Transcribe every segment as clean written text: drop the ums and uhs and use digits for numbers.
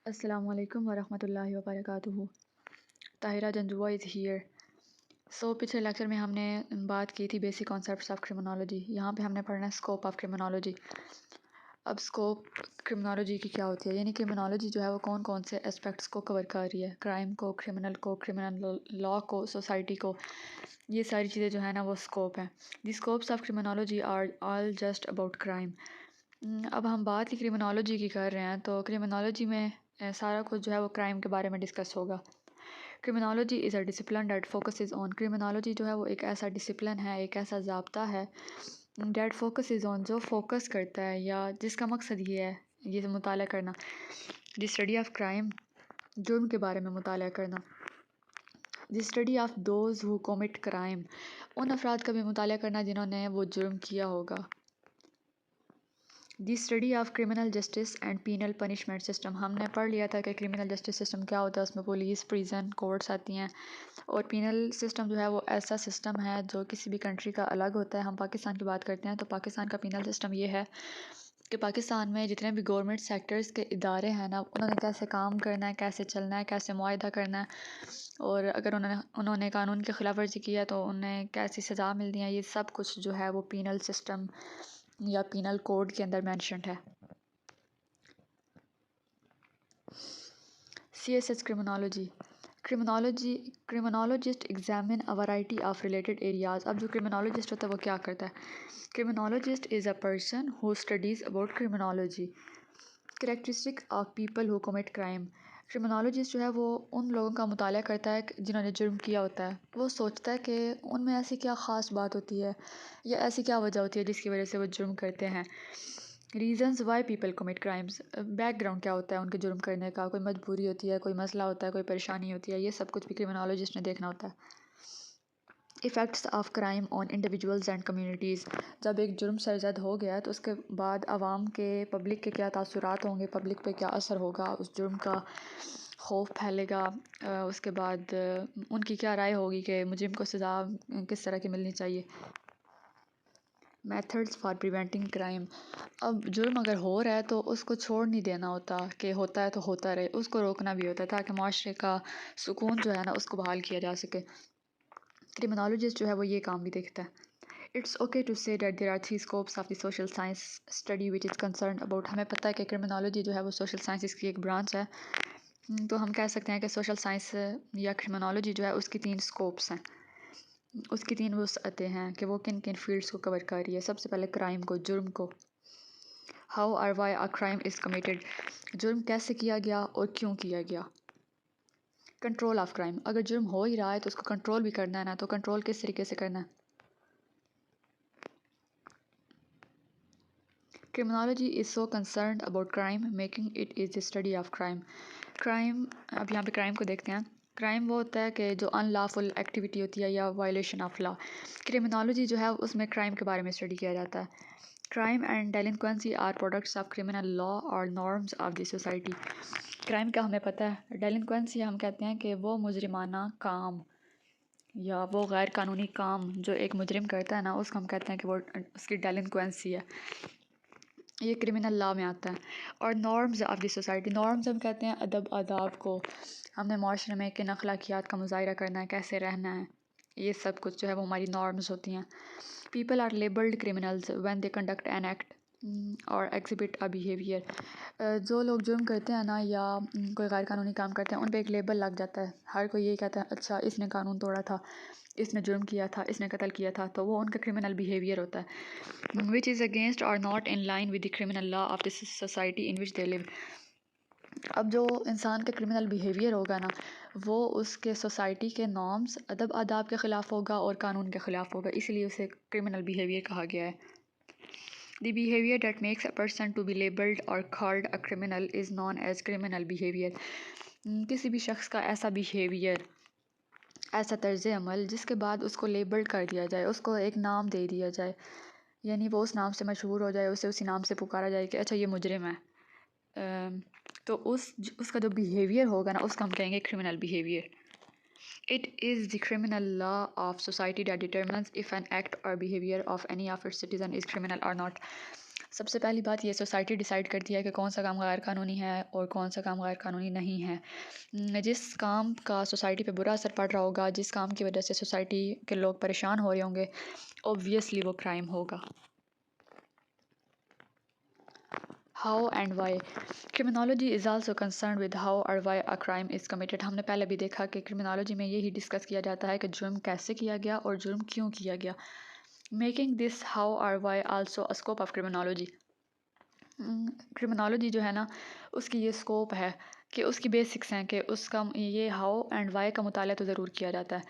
السلام علیکم ورحمۃ اللہ وبرکاتہ۔ Tahira Janjua is here. پچھلے لیکچر میں ہم نے بات کی تھی بیسک کانسیپٹس آف کرمنالوجی۔ یہاں پہ ہم نے پڑھنا ہے اسکوپ آف کرمنالوجی۔ اب اسکوپ کرمنالوجی کی کیا ہوتی ہے، یعنی کرمنالوجی جو ہے وہ کون کون سے اسپیکٹس کو کور کر رہی ہے، کرائم کو، کرمنل لا کو، سوسائٹی کو، یہ ساری چیزیں جو ہے نا وہ اسکوپ ہیں۔ The scopes of criminology are all just about crime. اب ہم بات ہی کرمنالوجی کی کر رہے ہیں تو کرمنالوجی میں سارا کچھ جو ہے وہ کرائم کے بارے میں ڈسکس ہوگا۔ Criminology is a discipline that focuses on, criminology جو ہے وہ ایک ایسا ڈسپلن ہے، ایک ایسا ضابطہ ہے دیٹ فوکسز آن، جو فوکس کرتا ہے یا جس کا مقصد یہ ہے یہ مطالعہ کرنا، دی اسٹڈی آف کرائم، جرم کے بارے میں مطالعہ کرنا، the study of those who commit crime, ان افراد کا بھی مطالعہ کرنا جنہوں نے وہ جرم کیا ہوگا۔ دی study of criminal justice and panel punishment system, ہم نے پڑھ لیا تھا کہ کرمنل جسٹس سسٹم کیا ہوتا ہے، اس میں پولیس، پریزن، کورٹس آتی ہیں، اور پینل سسٹم جو ہے وہ ایسا سسٹم ہے جو کسی بھی کنٹری کا الگ ہوتا ہے۔ ہم پاکستان کی بات کرتے ہیں تو پاکستان کا پینل سسٹم یہ ہے کہ پاکستان میں جتنے بھی گورنمنٹ سیکٹرز کے ادارے ہیں نا، انہوں نے کیسے کام کرنا ہے، کیسے چلنا ہے، کیسے معاہدہ کرنا ہے، اور اگر انہوں نے قانون کی خلاف ورزی کی ہے تو انہیں کیسی سزا ملتی ہے، یہ سب کچھ جو ہے وہ پینل سسٹم یا پینل کوڈ کے اندر مینشنڈ ہے۔ CSS criminologist examine a variety of related areas. اب جو کرمنالوجسٹ ہوتا ہے وہ کیا کرتا ہے؟ Criminologist is a person who studies about criminology, characteristic of people who commit crime. Criminologist جو ہے وہ ان لوگوں کا مطالعہ کرتا ہے جنہوں نے جرم کیا ہوتا ہے، وہ سوچتا ہے کہ ان میں ایسی کیا خاص بات ہوتی ہے یا ایسی کیا وجہ ہوتی ہے جس کی وجہ سے وہ جرم کرتے ہیں۔ Reasons why people commit crimes, back ground کیا ہوتا ہے ان کے جرم کرنے کا، کوئی مجبوری ہوتی ہے، کوئی مسئلہ ہوتا ہے، کوئی پریشانی ہوتی ہے، یہ سب کچھ بھی کرمنالوجسٹ نے دیکھنا ہوتا ہے۔ Effects of crime on individuals and communities, جب ایک جرم سرزد ہو گیا تو اس کے بعد عوام کے، پبلک کے کیا تاثرات ہوں گے، پبلک پہ کیا اثر ہوگا، اس جرم کا خوف پھیلے گا، اس کے بعد ان کی کیا رائے ہوگی کہ مجرم کو سزا کس طرح کی ملنی چاہیے۔ میتھڈز فار پریونٹنگ کرائم، اب جرم اگر ہو رہا ہے تو اس کو چھوڑ نہیں دینا ہوتا کہ ہوتا ہے تو ہوتا رہے، اس کو روکنا بھی ہوتا ہے تاکہ معاشرے کا سکون جو ہے نا اس کو بحال کیا جا سکے۔ کرمنالوجسٹ جو ہے وہ یہ کام بھی دیکھتا ہے۔ It's okay to say that there are 3 scopes of the social science study which is concerned about, ہمیں پتہ ہے کہ کرمنالوجی جو ہے وہ سوشل سائنسز کی ایک برانچ ہے، تو ہم کہہ سکتے ہیں کہ سوشل سائنس یا کرمنالوجی جو ہے اس کی 3 اسکوپس ہیں، اس کی 3 وسعتیں ہیں کہ وہ کن کن فیلڈس کو کور کر رہی ہے۔ سب سے پہلے کرائم کو، جرم کو، ہاؤ اور why a crime is committed, جرم کیسے کیا گیا اور کیوں کیا گیا۔ کنٹرول آف کرائم، اگر جرم ہو ہی رہا ہے تو اس کو کنٹرول بھی کرنا ہے نا، تو کنٹرول کس طریقے سے کرنا ہے۔ Criminology is so concerned about crime making it is the study of crime. Crime, اب یہاں پہ کرائم کو دیکھتے ہیں۔ کرائم وہ ہوتا ہے کہ جو ان لافل ایکٹیویٹی ہوتی ہے یا وائلیشن آف لا۔ کرمنالوجی جو ہے اس میں کرائم کے بارے میں اسٹڈی کیا جاتا ہے۔ Crime and delinquency are products of criminal law اور norms of the society. Crime کا ہمیں پتہ ہے، ڈیلنکوینسی ہم کہتے ہیں کہ وہ مجرمانہ کام یا وہ غیر قانونی کام جو ایک مجرم کرتا ہے نا، اس کو ہم کہتے ہیں کہ وہ اس کی ڈیلنکوینسی ہے، یہ کرمنل لا میں آتا ہے۔ اور norms of the society, norms ہم کہتے ہیں ادب آداب کو، ہم نے معاشرے میں کن اخلاقیات کا مظاہرہ کرنا ہے، کیسے رہنا ہے، یہ سب کچھ جو ہے وہ ہماری نارمز ہوتی ہیں۔ People are labelled criminals when they conduct an act or exhibit a behaviour, جو لوگ جرم کرتے ہیں نا یا کوئی غیر قانونی کام کرتے ہیں ان پہ ایک لیبل لگ جاتا ہے، ہر کوئی یہی کہتا ہے اچھا اس نے قانون توڑا تھا، اس نے جرم کیا تھا، اس نے قتل کیا تھا، تو وہ ان کا کرمنل بیہیویئر ہوتا ہے، which is against or not in line with the criminal law of the society in which they live۔ اب جو انسان کا کرمنل بیہیویئر ہوگا نا وہ اس کے سوسائٹی کے نارمز، ادب آداب کے خلاف ہوگا اور قانون کے خلاف ہوگا، اس لیے اسے کرمنل بیہیویئر کہا گیا ہے۔ The behavior that makes a person to be labeled or called a criminal is known as criminal behavior۔ کسی بھی شخص کا ایسا بیہیویئر، ایسا طرز عمل جس کے بعد اس کو لیبلڈ کر دیا جائے، اس کو ایک نام دے دیا جائے، یعنی وہ اس نام سے مشہور ہو جائے، اسے اسی نام سے پکارا جائے کہ اچھا یہ مجرم ہے، تو اس کا جو بیہیویئر ہوگا نا اس کو ہم کہیں گے criminal behaviour. It is the criminal law of society that determines if an act or behavior of any of its citizens is criminal or not۔ سب سے پہلی بات یہ سوسائٹی ڈیسائیڈ کرتی ہے کہ کون سا کام غیر قانونی ہے اور کون سا کام غیر قانونی نہیں ہے. جس کام کا سوسائٹی پہ برا اثر پڑ رہا ہوگا، جس کام کی وجہ سے سوسائٹی کے لوگ پریشان ہو رہے ہوں گے، اوبویسلی وہ کرائم ہوگا. How and why. Criminology is also concerned with how or why a crime is committed. ہم نے پہلے بھی دیکھا کہ کرمنالوجی میں یہی ڈسکس کیا جاتا ہے کہ جرم کیسے کیا گیا اور جرم کیوں کیا گیا. Making this how or why also a scope of criminology. Criminology جو ہے نا، اس کی یہ اسکوپ ہے کہ اس کی بیسکس ہیں کہ اس کا یہ ہاؤ اینڈ وائی کا مطالعہ تو ضرور کیا جاتا ہے.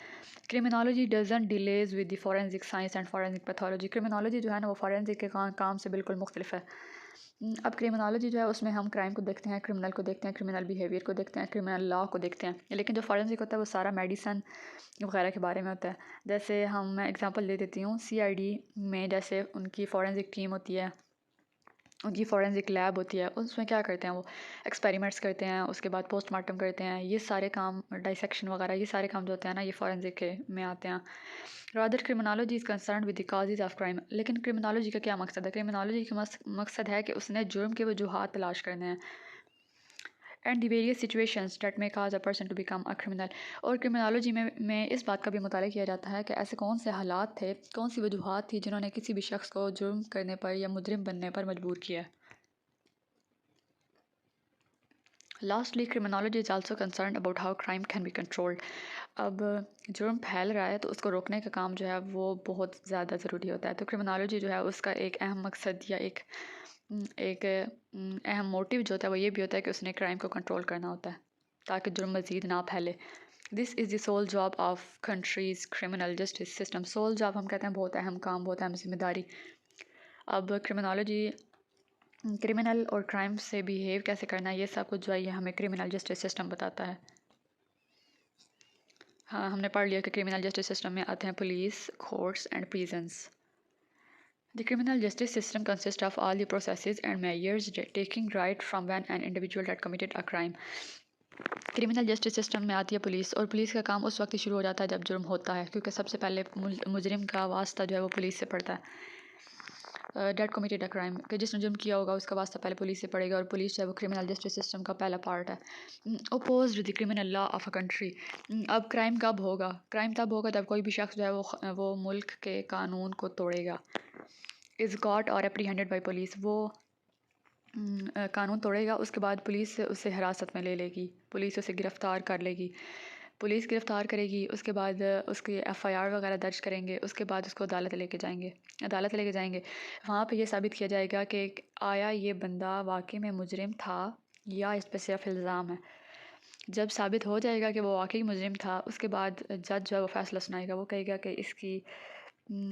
Criminology doesn't delays with the forensic science and forensic pathology. Criminology جو ہے نا وہ فورینزک کے کام سے بالکل مختلف ہے. اب کرمنالوجی جو ہے اس میں ہم کرائم کو دیکھتے ہیں، کرمنل کو دیکھتے ہیں، کرمنل بیہیویئر کو دیکھتے ہیں، کرمنل لا کو دیکھتے ہیں. لیکن جو فورینزک ہوتا ہے وہ سارا میڈیسن وغیرہ کے بارے میں ہوتا ہے. جیسے میں اگزامپل دے دیتی ہوں، CID میں جیسے ان کی فورینزک ٹیم ہوتی ہے، ان کی فورینزک لیب ہوتی ہے، اس میں کیا کرتے ہیں وہ ایکسپیریمنٹس کرتے ہیں، اس کے بعد پوسٹ مارٹم کرتے ہیں. یہ سارے کام ڈائسیکشن وغیرہ یہ سارے کام جو ہوتے ہیں نا، یہ فورینزک کے میں آتے ہیں. Rather criminology is concerned with the causes of crime. لیکن کرمنالوجی کا کیا مقصد ہے؟ کرمنالوجی کا مقصد ہے کہ اس نے جرم کے وجوہات تلاش کرنے ہیں. And the various situations that may cause a person to become a criminal. اور کرمنالوجی میں اس بات کا بھی مطالعہ کیا جاتا ہے کہ ایسے کون سے حالات تھے، کون سی وجوہات تھی جنہوں نے کسی بھی شخص کو جرم کرنے پر یا مجرم بننے پر مجبور کیا. Lastly criminology is also concerned about how crime can be controlled. اب جرم پھیل رہا ہے تو اس کو روکنے کا کام جو ہے وہ بہت زیادہ ضروری ہوتا ہے. تو کرمنالوجی جو ہے اس کا ایک اہم مقصد یا ایک اہم موٹیو جو ہوتا ہے وہ یہ بھی ہوتا ہے کہ اس نے کرائم کو کنٹرول کرنا ہوتا ہے تاکہ جرم مزید نہ پھیلے. This is the sole job of country's criminal justice system. Sole job ہم کہتے ہیں بہت اہم کام، بہت اہم ذمہ داری. اب کرمنالوجی کرمنل اور کرائم سے بیہیو کیسے کرنا ہے، یہ سب کچھ جو ہے یہ ہمیں کرمنل جسٹس سسٹم بتاتا ہے. ہاں، ہم نے پڑھ لیا کہ کرمنل جسٹس سسٹم میں آتے ہیں police, courts and presence. The criminal justice system consists of all the processes and measures taking right from when an individual had committed a crime. Criminal justice system میں آتی ہے police, اور police کا کام اس وقت ہی شروع ہو جاتا ہے جب جرم ہوتا ہے، کیونکہ سب سے پہلے مجرم کا واسطہ جو ہے وہ پولیس سے پڑتا ہے. ڈیٹ کمیٹیڈ اے کرائم، کہ جس نے جرم کیا ہوگا اس کا واسطہ پہلے پولیس سے پڑے گا، اور پولیس جو ہے وہ کرمنل جسٹس سسٹم کا پہلا پارٹ ہے. Opposed the criminal law of a country. اب کرائم کب ہوگا؟ کرائم تب ہوگا جب کوئی بھی شخص جو ہے وہ ملک کے قانون کو توڑے گا. از کاٹ اور اپریہینڈڈ بائی پولیس. وہ قانون توڑے گا، اس کے بعد پولیس اسے حراست میں لے لے گی، پولیس اسے گرفتار کر لے گی. پولیس گرفتار کرے گی، اس کے بعد اس کی FIR وغیرہ درج کریں گے، اس کے بعد اس کو عدالت لے کے جائیں گے. وہاں پہ یہ ثابت کیا جائے گا کہ آیا یہ بندہ واقعی میں مجرم تھا یا اس پہ صرف الزام ہے. جب ثابت ہو جائے گا کہ وہ واقعی مجرم تھا، اس کے بعد جج جو ہے وہ فیصلہ سنائے گا. وہ کہے گا کہ اس کی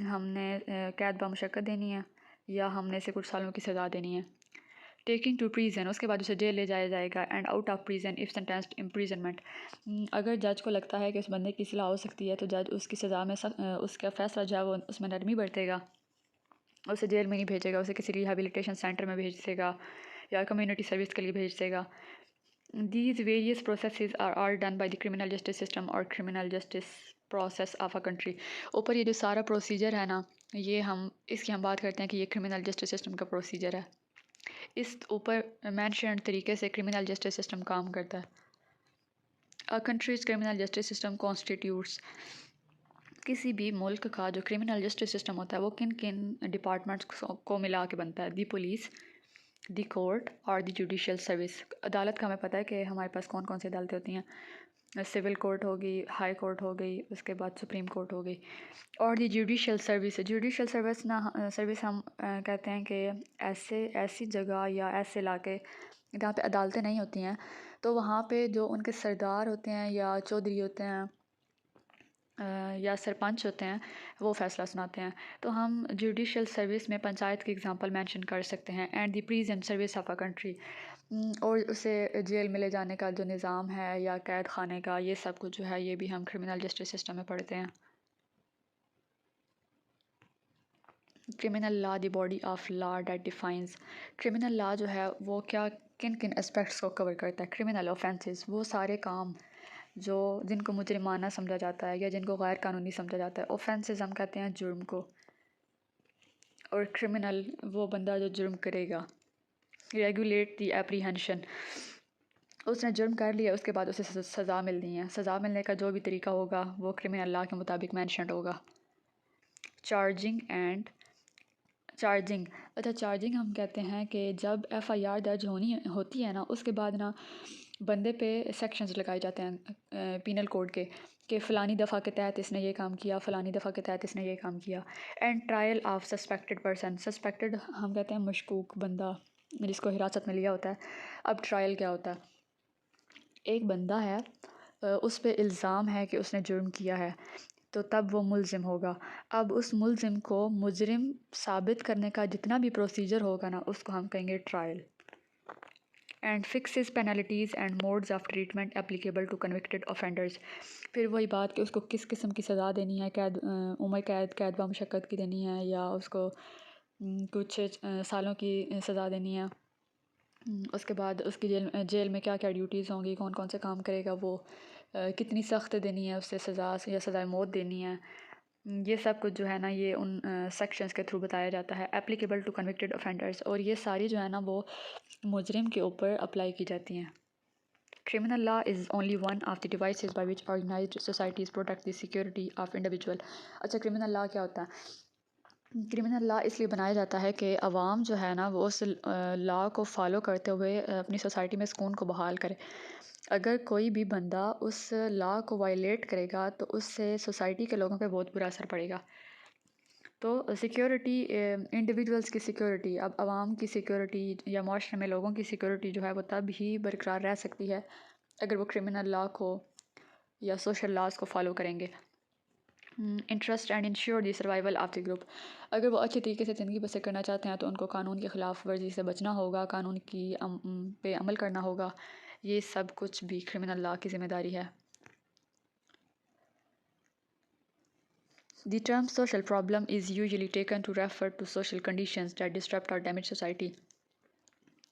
ہم نے قید بمشقت دینی ہے یا ہم نے اسے کچھ سالوں کی سزا دینی ہے. ٹیکنگ ٹو پریزن، اس کے بعد اسے جیل لے جایا جائے گا. And out of prison if sentenced imprisonment. اگر جج کو لگتا ہے کہ اس بندے کی اصلاح ہو سکتی ہے تو جج اس کی سزا میں اس کا فیصلہ جو ہے وہ اس میں نرمی برتے گا، اسے جیل میں نہیں بھیجے گا، اسے کسی ریہیبلیٹیشن سینٹر میں بھیج دے گا یا کمیونٹی سروس کے لیے بھیج دے گا. These various processes are all done by the criminal justice system or criminal justice process of a country. اوپر یہ جو سارا پروسیجر ہے نا، اس کی ہم بات کرتے ہیں کہ یہ کرمنل جسٹس سسٹم کا پروسیجر ہے. اس اوپر مینشنڈ طریقے سے کرمنل جسٹس سسٹم کام کرتا ہے. A country's criminal justice system constitutes. کسی بھی ملک کا جو کرمنل جسٹس سسٹم ہوتا ہے وہ کن کن ڈپارٹمنٹس کو ملا کے بنتا ہے؟ دی پولیس، دی کورٹ اور دی جوڈیشل سروس. عدالت کا ہمیں پتہ ہے کہ ہمارے پاس کون کون سی عدالتیں ہوتی ہیں. سول کورٹ ہوگی، ہائی کورٹ ہو گئی، اس کے بعد سپریم کورٹ ہو گئی. اور دی جوڈیشل سروس، جوڈیشل سروس ہم کہتے ہیں کہ ایسی جگہ یا ایسے علاقے جہاں پہ عدالتیں نہیں ہوتی ہیں، تو وہاں پہ جو ان کے سردار ہوتے ہیں یا چودھری ہوتے ہیں یا سرپنچ ہوتے ہیں وہ فیصلہ سناتے ہیں. تو ہم جوڈیشل سروس میں پنچایت کی اگزامپل مینشن کر سکتے ہیں. And the prison service of a country, اور اسے جیل میں لے جانے کا جو نظام ہے یا قید خانے کا، یہ سب کچھ جو ہے یہ بھی ہم کرمنل جسٹس سسٹم میں پڑھتے ہیں. Criminal law the body of law that defines. Criminal law جو ہے وہ کن کن اسپیکٹس کو کور کرتا ہے؟ کرمنل اوفینسز، وہ سارے کام جن کو مجرمانہ سمجھا جاتا ہے یا جن کو غیر قانونی سمجھا جاتا ہے. اوفینسز ہم کہتے ہیں جرم کو. اور کرمنل وہ بندہ جو جرم کرے گا. ریگولیٹ دی اپریہنشن، اس نے جرم کر لیا اس کے بعد اسے سزا ملنی ہے. سزا ملنے کا جو بھی طریقہ ہوگا وہ کرمنل لا کے مطابق مینشنڈ ہوگا. Charging and charging. اچھا چارجنگ ہم کہتے ہیں کہ جب ایف آئی آر درج ہوتی ہے نا، اس کے بعد نا بندے پہ سیکشنز لگائے جاتے ہیں پینل کوڈ کے کہ فلانی دفعہ کے تحت اس نے یہ کام کیا، فلانی دفعہ کے تحت اس نے یہ کام کیا. And trial of suspected person. Suspected ہم کہتے ہیں مشکوک بندہ جس کو حراست میں لیا ہوتا ہے. اب ٹرائل کیا ہوتا ہے؟ ایک بندہ ہے، اس پہ الزام ہے کہ اس نے جرم کیا ہے، تو تب وہ ملزم ہوگا. اب اس ملزم کو مجرم ثابت کرنے کا جتنا بھی پروسیجر ہوگا نا، اس کو ہم کہیں گے trial. And fixes penalties and modes of treatment applicable to convicted offenders. پھر وہی بات کہ اس کو کس قسم کی سزا دینی ہے، عمر قید با مشقت کی دینی ہے یا اس کو کچھ سالوں کی سزا دینی ہے. اس کے بعد اس کی جیل میں کیا کیا ڈیوٹیز ہوں گی، کون کون سے کام کرے گا وہ، کتنی سخت دینی ہے اسے سزا یا سزائے موت دینی ہے. یہ سب کچھ جو ہے نا یہ ان سیکشنز کے تھرو بتایا جاتا ہے. اپلیکیبل ٹو کنوکٹڈ آفینڈرز، اور یہ ساری جو ہے نا وہ مجرم کے اوپر اپلائی کی جاتی ہیں. Criminal law is only one of the devices by which organized societies protect the security of individual. اچھا کرمنل لا کیا ہوتا ہے؟ کرمنل لا اس لیے بنایا جاتا ہے کہ عوام جو ہے نا وہ اس لا کو فالو کرتے ہوئے اپنی سوسائٹی میں سکون کو بحال کرے. اگر کوئی بھی بندہ اس لا کو وائلیٹ کرے گا تو اس سے سوسائٹی کے لوگوں پہ بہت برا اثر پڑے گا. تو سیکیورٹی، انڈیویجولس کی سیکیورٹی، اب عوام کی سیکیورٹی یا معاشرے میں لوگوں کی سیکیورٹی جو ہے وہ تب ہی برقرار رہ سکتی ہے اگر وہ کرمنل لا کو یا سوشل لاز کو فالو کریں گے. Interest and ensure the survival of the group. اگر وہ اچھے طریقے سے زندگی بسر کرنا چاہتے ہیں تو ان کو قانون کی خلاف ورزی سے بچنا ہوگا، قانون کی پہ عمل کرنا ہوگا. یہ سب کچھ بھی کرمنل لا کی ذمہ داری ہے. The term social problem is usually taken to refer to social conditions that disrupt or damage society.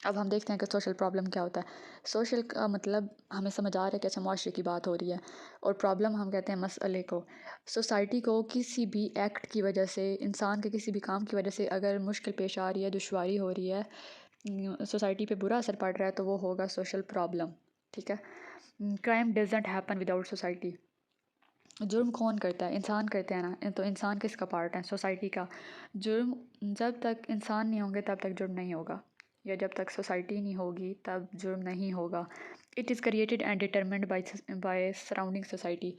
اب ہم دیکھتے ہیں کہ سوشل پرابلم کیا ہوتا ہے. سوشل کا مطلب ہمیں سمجھ آ رہا ہے کہ ایسے معاشرے کی بات ہو رہی ہے، اور پرابلم ہم کہتے ہیں مسئلے کو. سوسائٹی کو کسی بھی ایکٹ کی وجہ سے، انسان کے کسی بھی کام کی وجہ سے اگر مشکل پیش آ رہی ہے، دشواری ہو رہی ہے، سوسائٹی پہ برا اثر پڑ رہا ہے، تو وہ ہوگا سوشل پرابلم. ٹھیک ہے. Crime doesn't happen without society. جرم کون کرتا ہے؟ انسان کرتے ہیں نا. تو انسان کس کا پارٹ ہے؟ سوسائٹی کا. جرم جب تک انسان نہیں ہوں گے تب تک جرم نہیں ہوگا، یا جب تک سوسائٹی نہیں ہوگی تب جرم نہیں ہوگا. It is created and determined by surrounding society.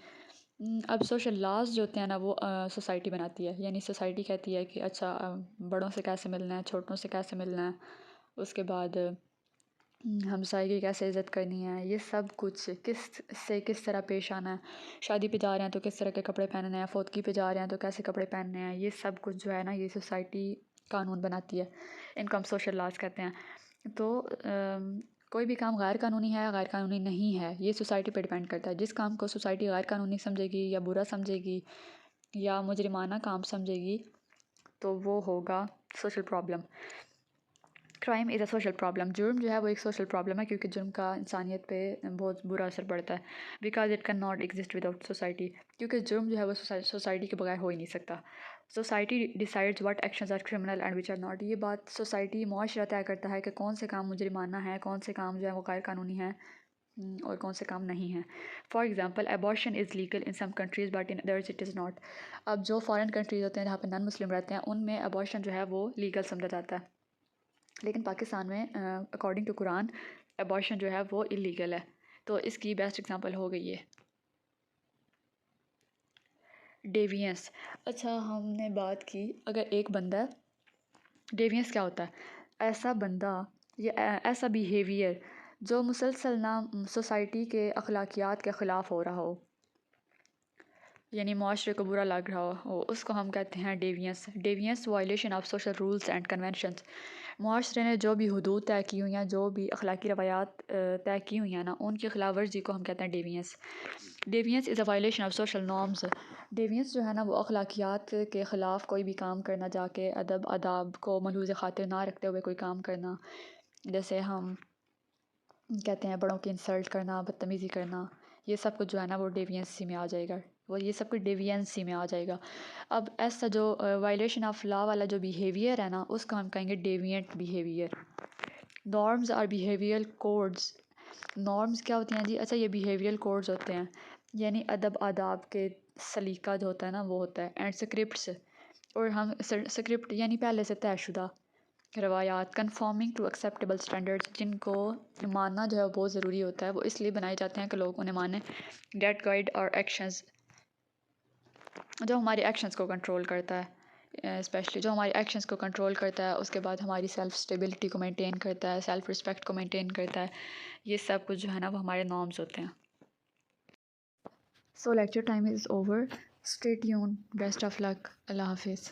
اب سوشل لاز جو ہوتے ہیں نا وہ سوسائٹی بناتی ہے، یعنی سوسائٹی کہتی ہے کہ اچھا بڑوں سے کیسے ملنا ہے، چھوٹوں سے کیسے ملنا ہے، اس کے بعد ہمسائے کی کیسے عزت کرنی ہے، یہ سب کچھ کس طرح پیش آنا ہے. شادی پہ جا رہے ہیں تو کس طرح کے کپڑے پہننے ہیں، فوتگی پہ جا رہے ہیں تو کیسے کپڑے پہننے ہیں، یہ سب کچھ جو ہے نا یہ سوسائٹی قانون بناتی ہے. ان کو ہم سوشل لاز کہتے ہیں. تو کوئی بھی کام غیر قانونی ہے غیر قانونی نہیں ہے، یہ سوسائٹی پہ ڈیپینڈ کرتا ہے. جس کام کو سوسائٹی غیر قانونی سمجھے گی یا برا سمجھے گی یا مجرمانہ کام سمجھے گی تو وہ ہوگا social problem. Crime is a social problem. جرم جو ہے وہ ایک سوشل پرابلم ہے کیونکہ جرم کا انسانیت پہ بہت برا اثر پڑتا ہے. Because it can not exist without society. کیونکہ جرم جو ہے وہ سوسائٹی کے بغیر ہو ہی نہیں سکتا. Society decides what actions are criminal and which are not. یہ بات سوسائٹی، معاشرہ طے کرتا ہے کہ کون سے کام مجرمانہ ہیں، کون سے کام جو ہے وہ غیر قانونی ہیں اور کون سے کام نہیں ہیں. For example abortion is legal in some countries but in others it is not. اب جو فارن کنٹریز ہوتے ہیں جہاں پہ نان مسلم رہتے ہیں ان میں ابارشن جو ہے وہ لیگل سمجھا جاتا ہے، لیکن پاکستان میں اکارڈنگ ٹو قرآن ابارشن جو ہے وہ اللیگل ہے. تو اس کی بیسٹ ایگزامپل ہو گئی ہے ڈیوینس. اچھا ہم نے بات کی اگر ایک بندہ، ڈیوینس کیا ہوتا ہے؟ ایسا بندہ یا ایسا بیہیویئر جو مسلسل نہ سوسائٹی کے اخلاقیات کے خلاف ہو رہا ہو، یعنی معاشرے کو برا لگ رہا ہو، اس کو ہم کہتے ہیں deviance. Deviance violation of social rules and conventions. معاشرے نے جو بھی حدود طے کی ہوئی ہیں، جو بھی اخلاقی روایات طے کی ہوئی ہیں نا، ان کی خلاف ورزی کو ہم کہتے ہیں deviance. Deviance is a violation of social norms. Deviance جو ہے نا وہ اخلاقیات کے خلاف کوئی بھی کام کرنا، جا کے ادب آداب کو ملحوظ خاطر نہ رکھتے ہوئے کوئی کام کرنا. جیسے ہم کہتے ہیں بڑوں کی انسلٹ کرنا، بدتمیزی کرنا، یہ سب کچھ جو ہے نا وہ ڈیوینسی میں آ جائے گا. وہ یہ سب کچھ ڈیوینسی میں آ جائے گا. اب ایسا جو وائلیشن آف لا والا جو بیہیویئر ہے نا اس کا ہم کہیں گے deviant behaviour. Norms our behaviour codes. Norms کیا ہوتی ہیں جی؟ اچھا یہ بیہیویئر کوڈز ہوتے ہیں یعنی ادب آداب کے سلیقہ جو ہوتا ہے نا وہ ہوتا ہے. اینڈ اسکرپٹس، اور ہم اسکرپٹ یعنی پہلے سے طے شدہ روایات کنفارمنگ ٹو ایکسیپٹیبل اسٹینڈرڈس جن کو ماننا جو ہے بہت ضروری ہوتا ہے. وہ اس لیے بنائے جاتے ہیں کہ لوگ انہیں مانیں. ڈیٹ گائیڈ اور ایکشنز جو ہمارے ایکشنز کو کنٹرول کرتا ہے، اسپیشلی جو ہمارے ایکشنز کو کنٹرول کرتا ہے. اس کے بعد ہماری سیلف اسٹیبلٹی کو مینٹین کرتا ہے، سیلف رسپیکٹ کو مینٹین کرتا ہے. یہ سب کچھ جو ہے نا وہ ہمارے نارمز ہوتے ہیں. So lecture time is over. Stay tuned. Best of luck. اللہ حافظ.